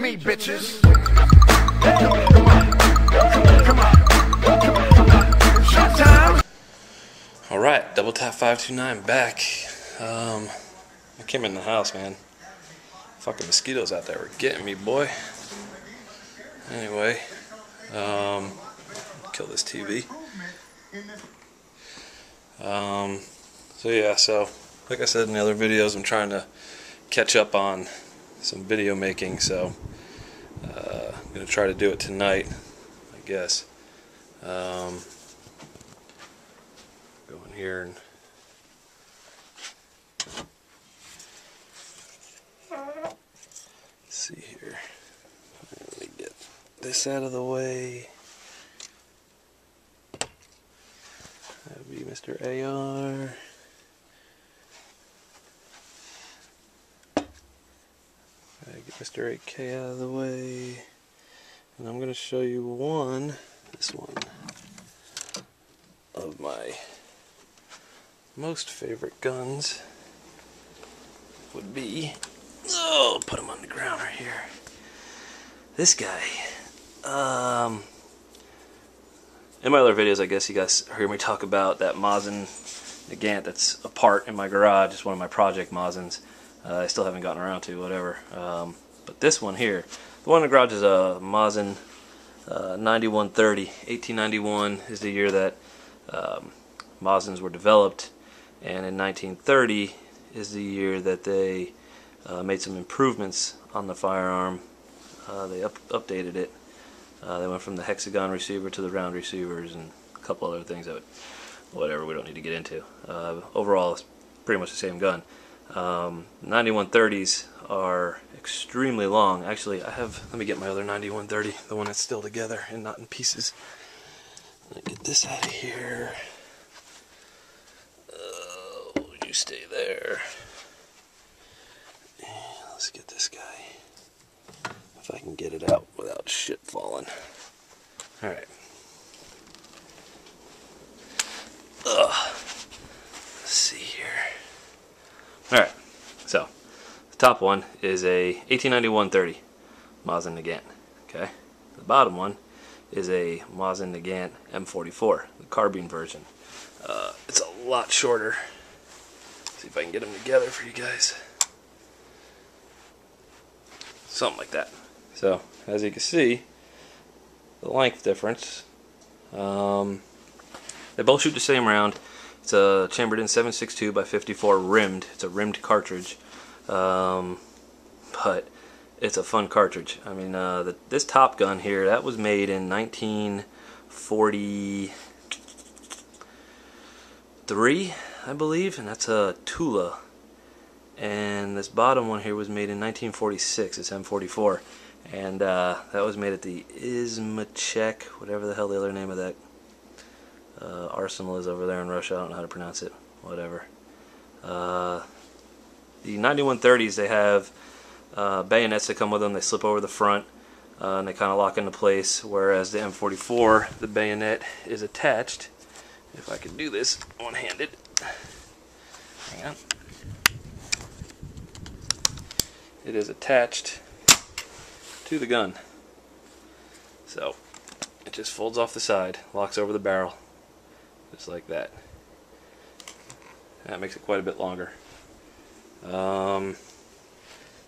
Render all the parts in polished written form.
me, bitches. Showtime. Alright, Double Tap 529 back. I came in the house, man. Fucking mosquitoes out there were getting me, boy. Anyway, kill this TV. So like I said in the other videos, I'm trying to catch up on some video making, so I'm gonna try to do it tonight, I guess. Go in here and see here. Let me get this out of the way. That would be Mr. AR. Get Mr. 8K out of the way. And I'm going to show you this one, of my most favorite guns would be, put him on the ground right here. This guy. In my other videos, I guess you guys heard me talk about that Mosin Nagant that's a part in my garage. It's one of my project Mosins. I still haven't gotten around to, whatever. But this one here, the one in the garage is a Mosin 9130. 1891 is the year that Mosins were developed, and in 1930 is the year that they made some improvements on the firearm. They updated it. They went from the hexagon receiver to the round receivers and a couple other things that whatever we don't need to get into. Overall, it's pretty much the same gun. 9130s are extremely long. Actually, let me get my other 9130, the one that's still together and not in pieces. Let me get this out of here. You stay there. And let's get this guy. If I can get it out without shit falling. Alright. Let's see here. Alright, so the top one is a 1891-30 Mosin Nagant. Okay, the bottom one is a Mosin Nagant M44, the carbine version. It's a lot shorter. See if I can get them together for you guys. Something like that. So, as you can see, the length difference. They both shoot the same round. It's a chambered in 7.62 by 54 rimmed. It's a rimmed cartridge, but it's a fun cartridge. I mean, this top gun here, that was made in 1943, I believe, and that's a Tula. And this bottom one here was made in 1946. It's M44, and that was made at the Izmachek, whatever the hell the other name of that arsenal is over there in Russia. I don't know how to pronounce it. Whatever. The 9130s, they have bayonets that come with them. They slip over the front and they kind of lock into place, whereas the M44, the bayonet is attached. If I can do this one-handed. Hang on. It is attached to the gun. So it just folds off the side, locks over the barrel, just like that. That makes it quite a bit longer.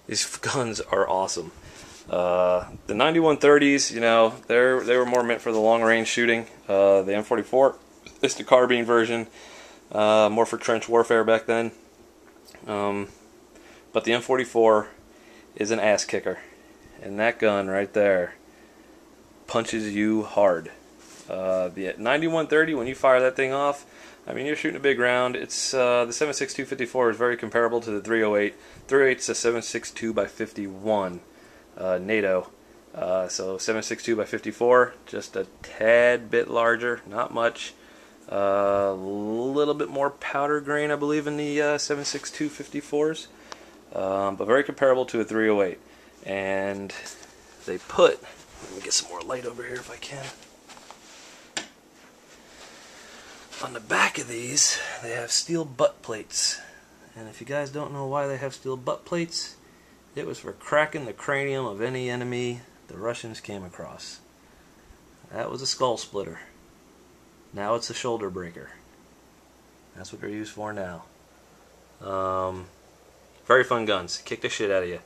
These guns are awesome. The 9130s, you know, they were more meant for the long range shooting. The M44 is the carbine version, more for trench warfare back then. But the M44 is an ass kicker, and that gun right there punches you hard. The 9130, when you fire that thing off, I mean, you're shooting a big round. It's the 7.62-54 is very comparable to the 308. 308 is a 7.62 by 51 NATO. So 7.62 by 54, just a tad bit larger, not much. A little bit more powder grain, I believe, in the 7.62 54s. But very comparable to a 308. And they put, let me get some more light over here if I can. On the back of these, they have steel butt plates. And if you guys don't know why they have steel butt plates, It was for cracking the cranium of any enemy the Russians came across. That was a skull splitter. Now it's a shoulder breaker. That's what they're used for now. Very fun guns. Kick the shit out of you.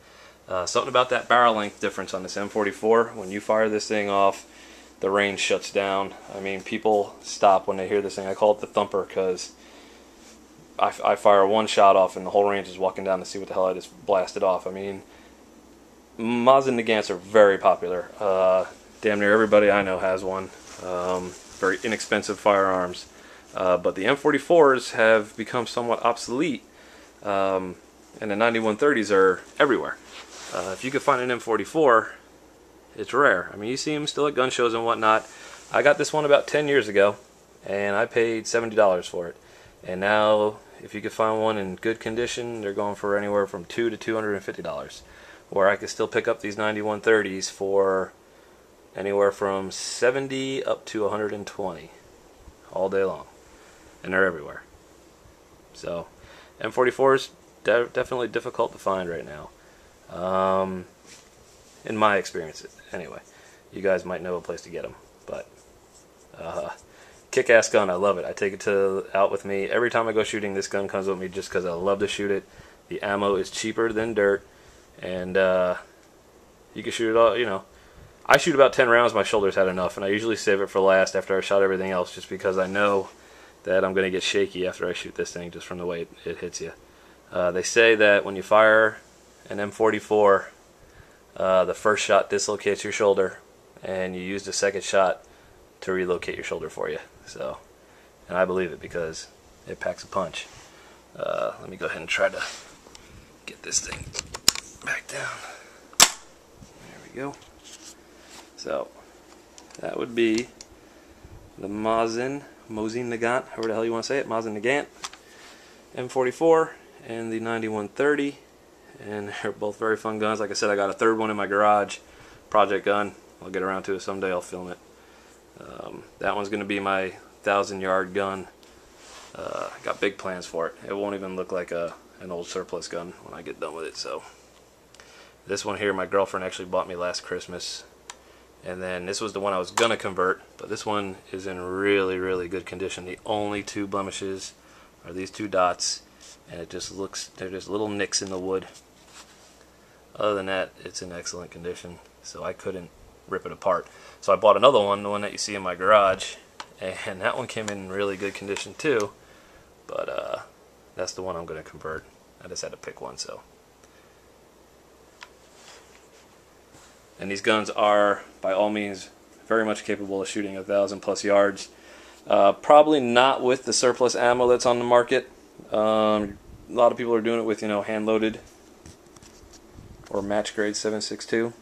Something about that barrel length difference on this M44. When you fire this thing off, the range shuts down. I mean, people stop when they hear this thing. I call it the thumper because I fire one shot off and the whole range is walking down to see what the hell I just blasted off. I mean, Mosin Nagants are very popular. Damn near everybody I know has one. Very inexpensive firearms. But the M44s have become somewhat obsolete, and the 9130s are everywhere. If you could find an M44, it's rare. I mean, you see them still at gun shows and whatnot. I got this one about 10 years ago, and I paid $70 for it. And now, if you could find one in good condition, they're going for anywhere from $200 to $250. Where I could still pick up these 9130s for anywhere from $70 up to $120 all day long. And they're everywhere. So, M44s definitely difficult to find right now. In my experience, anyway. You guys might know a place to get them, but kick-ass gun. I love it. I take it out with me every time I go shooting. This gun comes with me just because I love to shoot it. The ammo is cheaper than dirt, and you can shoot it all. You know, I shoot about 10 rounds. My shoulder's had enough, and I usually save it for last after I shot everything else, just because I know that I'm going to get shaky after I shoot this thing just from the way it hits you. They say that when you fire an M44, the first shot dislocates your shoulder, and you use the second shot to relocate your shoulder for you. So, and I believe it because it packs a punch. Let me go ahead and try to get this thing back down. There we go. So, that would be the Mosin Nagant, however the hell you want to say it, Mosin Nagant M44 and the 9130, and they're both very fun guns. Like I said, I got a third one in my garage, project gun. I'll get around to it someday. I'll film it. That one's going to be my 1,000-yard gun. I got big plans for it. It won't even look like an old surplus gun when I get done with it. So this one here, my girlfriend actually bought me last Christmas. And then this was the one I was going to convert, but this one is in really, really good condition. The only two blemishes are these two dots, and it just looks, they're just little nicks in the wood. Other than that, it's in excellent condition, so I couldn't rip it apart. So I bought another one, the one that you see in my garage, and that one came in really good condition too, but that's the one I'm going to convert. I just had to pick one, so. And these guns are, by all means, very much capable of shooting 1,000+ yards. Probably not with the surplus ammo that's on the market. A lot of people are doing it with, hand-loaded or match grade 7.62.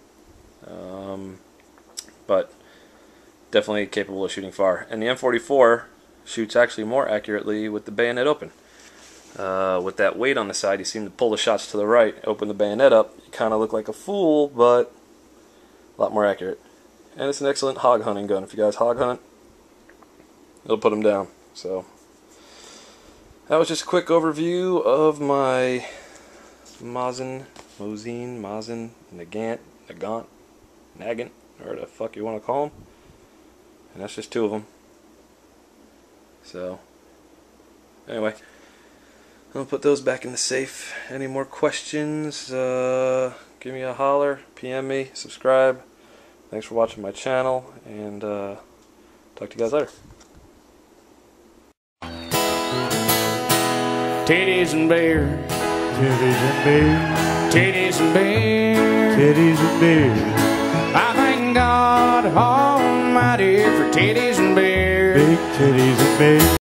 But definitely capable of shooting far. And the M44 shoots actually more accurately with the bayonet open. With that weight on the side, you seem to pull the shots to the right, open the bayonet up. You kind of look like a fool, but a lot more accurate. And it's an excellent hog hunting gun. If you guys hog hunt, it'll put them down. So that was just a quick overview of my Mosin Nagant, or the fuck you want to call them. And that's just two of them. So anyway, I'll put those back in the safe. Any more questions? Give me a holler, PM me, subscribe. Thanks for watching my channel, and talk to you guys later. Titties and beer, Titties and beer, titties and beer. titties and beer, I thank God Almighty for titties and beer. big titties and beer.